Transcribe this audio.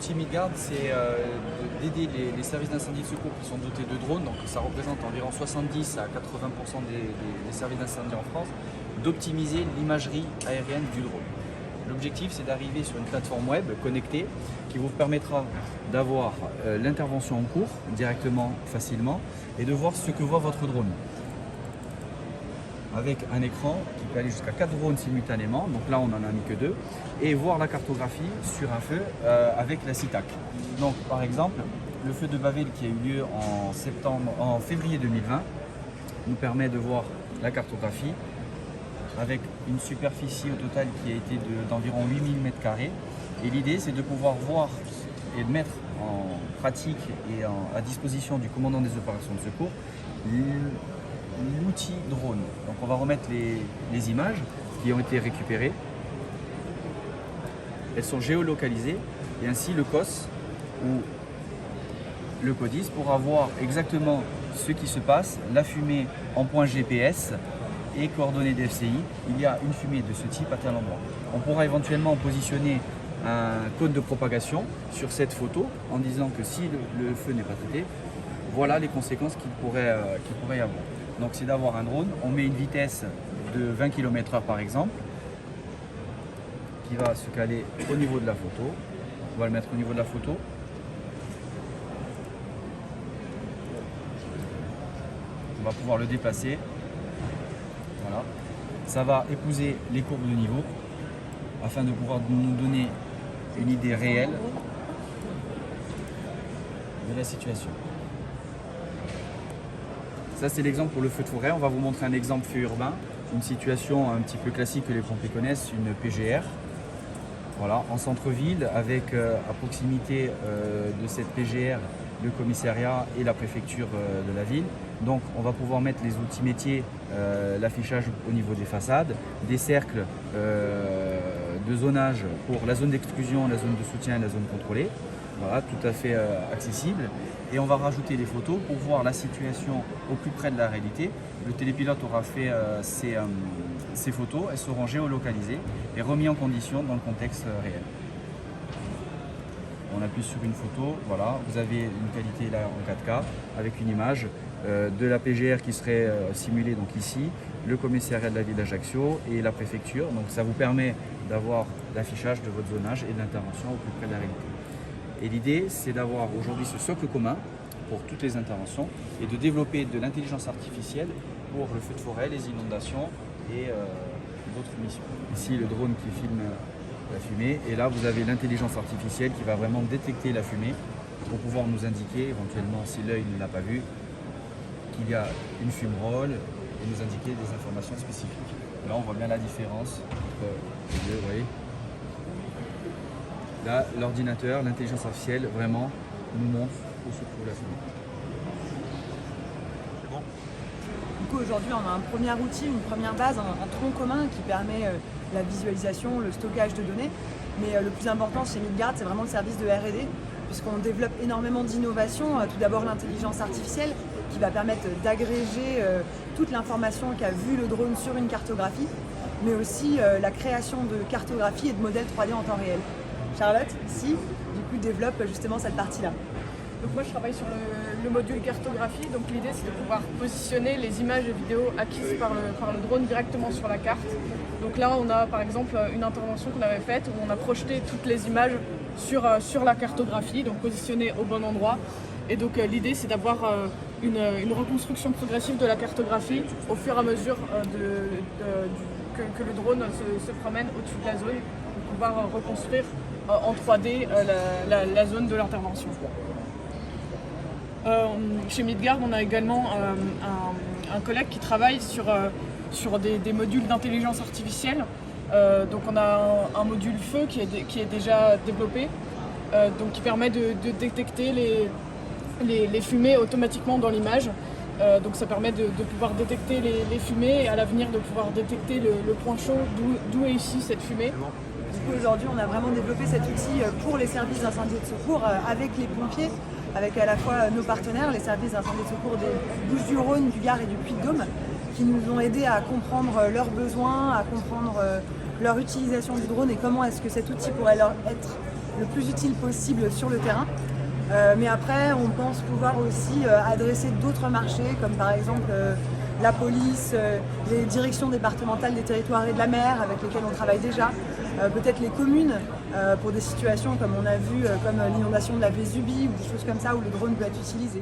l'outil Midgard, c'est d'aider les services d'incendie et de secours qui sont dotés de drones, donc ça représente environ 70 à 80% des services d'incendie en France, d'optimiser l'imagerie aérienne du drone. L'objectif, c'est d'arriver sur une plateforme web connectée qui vous permettra d'avoir l'intervention en cours directement, facilement, et de voir ce que voit votre drone. Avec un écran qui peut aller jusqu'à 4 drones simultanément, donc là on n'en a mis que 2, et voir la cartographie sur un feu avec la CITAC. Donc par exemple, le feu de Bavel qui a eu lieu en février 2020 nous permet de voir la cartographie avec une superficie au total qui a été d'environ 8000 m². Et l'idée c'est de pouvoir voir et de mettre en pratique et à disposition du commandant des opérations de secours l'outil drone. Donc on va remettre les images qui ont été récupérées. Elles sont géolocalisées et ainsi le COS ou le CODIS pourra voir exactement ce qui se passe, la fumée en point GPS et coordonnées d'FCI. Il y a une fumée de ce type à tel endroit. On pourra éventuellement positionner un cône de propagation sur cette photo en disant que si le feu n'est pas traité, voilà les conséquences qu'il pourrait y avoir. Donc c'est d'avoir un drone, on met une vitesse de 20 km/h par exemple, qui va se caler au niveau de la photo. On va le mettre au niveau de la photo. On va pouvoir le déplacer. Voilà. Ça va épouser les courbes de niveau afin de pouvoir nous donner une idée réelle de la situation. Ça c'est l'exemple pour le feu de forêt. On va vous montrer un exemple feu urbain, une situation un petit peu classique que les pompiers connaissent, une PGR. Voilà, en centre-ville, avec à proximité de cette PGR le commissariat et la préfecture de la ville. Donc on va pouvoir mettre les outils métiers, l'affichage au niveau des façades, des cercles de zonage pour la zone d'exclusion, la zone de soutien et la zone contrôlée. Voilà, tout à fait accessible. Et on va rajouter des photos pour voir la situation au plus près de la réalité. Le télépilote aura fait ces photos, elles seront géolocalisées et remises en condition dans le contexte réel. On appuie sur une photo, voilà, vous avez une qualité là en 4K avec une image de la PGR qui serait simulée donc ici, le commissariat de la ville d'Ajaccio et la préfecture. Donc ça vous permet d'avoir l'affichage de votre zonage et de l'intervention au plus près de la réalité. Et l'idée, c'est d'avoir aujourd'hui ce socle commun pour toutes les interventions et de développer de l'intelligence artificielle pour le feu de forêt, les inondations et d'autres missions. Ici, le drone qui filme la fumée, et là, vous avez l'intelligence artificielle qui va vraiment détecter la fumée pour pouvoir nous indiquer, éventuellement, si l'œil ne l'a pas vu, qu'il y a une fumerole et nous indiquer des informations spécifiques. Là, on voit bien la différence entre les deux, vous voyez. Là, l'ordinateur, l'intelligence artificielle, vraiment, nous montre où se trouve la fumée. C'est bon. Du coup, aujourd'hui, on a un premier outil, une première base, un tronc commun qui permet la visualisation, le stockage de données. Mais le plus important chez Midgard, c'est vraiment le service de R&D, puisqu'on développe énormément d'innovations. Tout d'abord, l'intelligence artificielle qui va permettre d'agréger toute l'information qu'a vu le drone sur une cartographie, mais aussi la création de cartographies et de modèles 3D en temps réel. Charlotte, ici, du coup, développe justement cette partie-là. Donc moi je travaille sur le module cartographie, donc l'idée c'est de pouvoir positionner les images et vidéos acquises par le drone directement sur la carte. Donc là on a par exemple une intervention qu'on avait faite où on a projeté toutes les images sur la cartographie, donc positionnées au bon endroit. Et donc l'idée c'est d'avoir une reconstruction progressive de la cartographie au fur et à mesure que le drone se promène au-dessus de la zone, pour pouvoir reconstruire en 3D la zone de l'intervention. Chez Midgard, on a également un collègue qui travaille sur des modules d'intelligence artificielle. Donc on a un module feu qui est déjà développé, donc qui permet de détecter les fumées automatiquement dans l'image. Donc ça permet de pouvoir détecter les fumées et à l'avenir de pouvoir détecter le point chaud d'où est issue cette fumée. Du coup, aujourd'hui, on a vraiment développé cet outil pour les services d'incendie et de secours avec les pompiers, avec à la fois nos partenaires, les services d'incendie et de secours des Bouches-du-Rhône, du Gard et du Puy-de-Dôme, qui nous ont aidés à comprendre leurs besoins, à comprendre leur utilisation du drone et comment est-ce que cet outil pourrait leur être le plus utile possible sur le terrain. Mais après, on pense pouvoir aussi adresser d'autres marchés, comme par exemple la police, les directions départementales des territoires et de la mer, avec lesquelles on travaille déjà, peut-être les communes, pour des situations comme on a vu, comme l'inondation de la Vésubie ou des choses comme ça où le drone peut être utilisé.